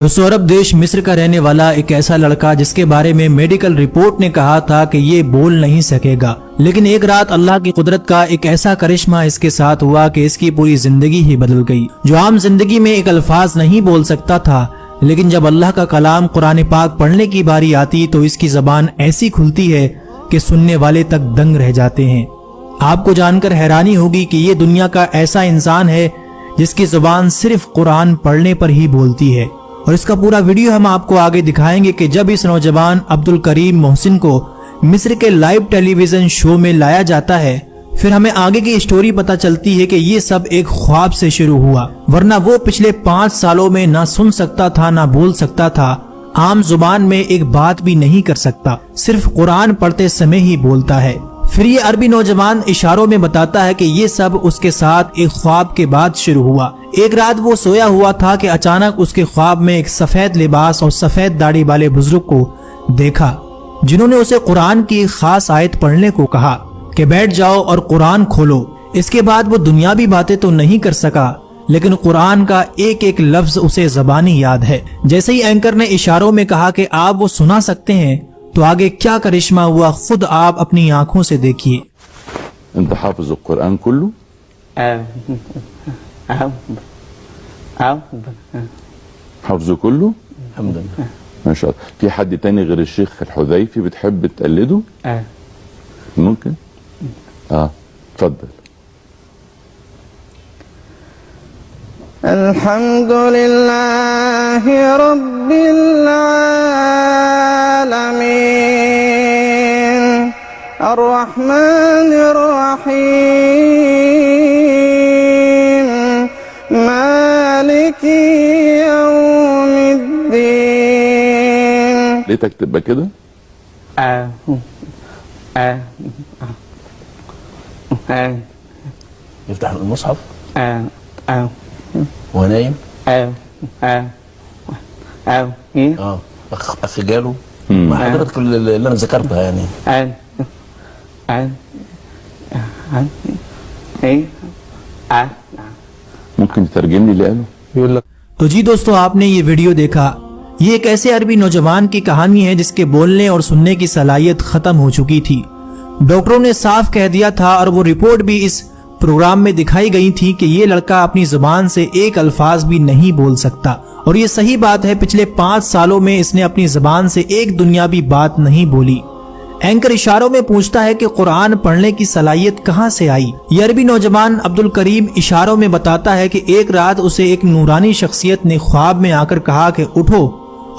सौरभ देश मिस्र का रहने वाला एक ऐसा लड़का जिसके बारे में मेडिकल रिपोर्ट ने कहा था कि ये बोल नहीं सकेगा, लेकिन एक रात अल्लाह की कुदरत का एक ऐसा करिश्मा इसके साथ हुआ कि इसकी पूरी जिंदगी ही बदल गई। जो आम जिंदगी में एक अल्फाज नहीं बोल सकता था, लेकिन जब अल्लाह का कलाम कुरान पाक पढ़ने की बारी आती तो इसकी जबान ऐसी खुलती है कि सुनने वाले तक दंग रह जाते हैं। आपको जानकर हैरानी होगी कि ये दुनिया का ऐसा इंसान है जिसकी जुबान सिर्फ कुरान पढ़ने पर ही बोलती है। और इसका पूरा वीडियो हम आपको आगे दिखाएंगे कि जब इस नौजवान अब्दुल करीम मोहसिन को मिस्र के लाइव टेलीविजन शो में लाया जाता है, फिर हमें आगे की स्टोरी पता चलती है कि ये सब एक ख्वाब से शुरू हुआ, वरना वो पिछले 5 सालों में ना सुन सकता था ना बोल सकता था, आम जुबान में एक बात भी नहीं कर सकता, सिर्फ कुरान पढ़ते समय ही बोलता है। फिर ये अरबी नौजवान इशारों में बताता है कि ये सब उसके साथ एक ख्वाब के बाद शुरू हुआ। एक रात वो सोया हुआ था कि अचानक उसके ख्वाब में एक सफेद लिबास और सफेद दाढ़ी वाले बुजुर्ग को देखा, जिन्होंने उसे कुरान की खास आयत पढ़ने को कहा कि बैठ जाओ और कुरान खोलो। इसके बाद वो दुनियावी बातें तो नहीं कर सका, लेकिन कुरान का एक एक लफ्ज उसे जबानी याद है। जैसे ही एंकर ने इशारों में कहा कि आप वो सुना सकते हैं, तो आगे क्या करिश्मा हुआ खुद आप अपनी आंखों से देखिए। انت حافظ القرآن كله؟ حافظه كله؟ الحمد لله. ما شاء الله. في حد تاني غير الشيخ الحذيفي بتحب تقلده؟ ممكن؟ اتفضل. الحمد لله رب العالمين الرحمن الرحيم مالك يوم الدين. ليتك تبقى كده؟ يفتح المصحف وهو نايم. اخ جاله مع حضرتك اللي انا ذكرتها يعني. ممكن تترجم لي اللي قاله؟ بيقول لك तो जी दोस्तों, आपने ये वीडियो देखा। ये एक ऐसे अरबी नौजवान की कहानी है जिसके बोलने और सुनने की सलाहियत खत्म हो चुकी थी। डॉक्टरों ने साफ कह दिया था और वो रिपोर्ट भी इस प्रोग्राम में दिखाई गई थी कि ये लड़का अपनी जुबान से एक अल्फाज भी नहीं बोल सकता। और ये सही बात है, पिछले 5 सालों में इसने अपनी जुबान से एक दुनियावी बात नहीं बोली। एंकर इशारों में पूछता है कि कुरान पढ़ने की सलाहियत कहां से आई। ये अरबी नौजवान अब्दुल करीम इशारों में बताता है कि एक रात उसे एक नूरानी शख्सियत ने ख्वाब में आकर कहा कि उठो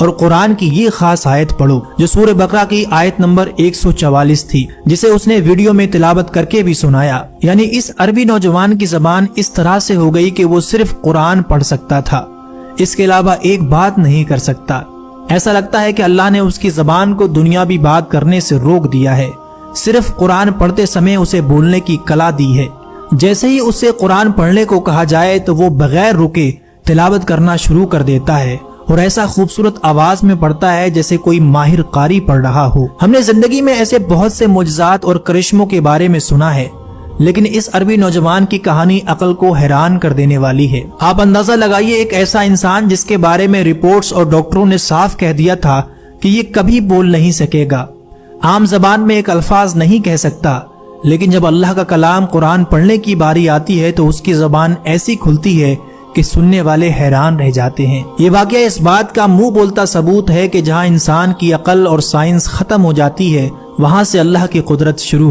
और कुरान की ये खास आयत पढ़ो, जो सूरह बकरा की आयत नंबर 144 थी, जिसे उसने वीडियो में तिलावत करके भी सुनाया। यानी इस अरबी नौजवान की जबान इस तरह से हो गई कि वो सिर्फ कुरान पढ़ सकता था, इसके अलावा एक बात नहीं कर सकता। ऐसा लगता है कि अल्लाह ने उसकी जबान को दुनियावी बात करने से रोक दिया है, सिर्फ कुरान पढ़ते समय उसे बोलने की कला दी है। जैसे ही उससे कुरान पढ़ने को कहा जाए तो वो बगैर रुके तिलावत करना शुरू कर देता है और ऐसा खूबसूरत आवाज में पढ़ता है जैसे कोई माहिर कारी पढ़ रहा हो। हमने जिंदगी में ऐसे बहुत से मुजज़ात और करिश्मों के बारे में सुना है, लेकिन इस अरबी नौजवान की कहानी अकल को हैरान कर देने वाली है। आप अंदाजा लगाइए, एक ऐसा इंसान जिसके बारे में रिपोर्ट्स और डॉक्टरों ने साफ कह दिया था कि ये कभी बोल नहीं सकेगा, आम जबान में एक अल्फाज नहीं कह सकता, लेकिन जब अल्लाह का कलाम कुरान पढ़ने की बारी आती है तो उसकी जबान ऐसी खुलती है कि सुनने वाले हैरान रह जाते हैं। ये वाकया इस बात का मुंह बोलता सबूत है कि जहाँ इंसान की अकल और साइंस खत्म हो जाती है, वहाँ से अल्लाह की कुदरत शुरू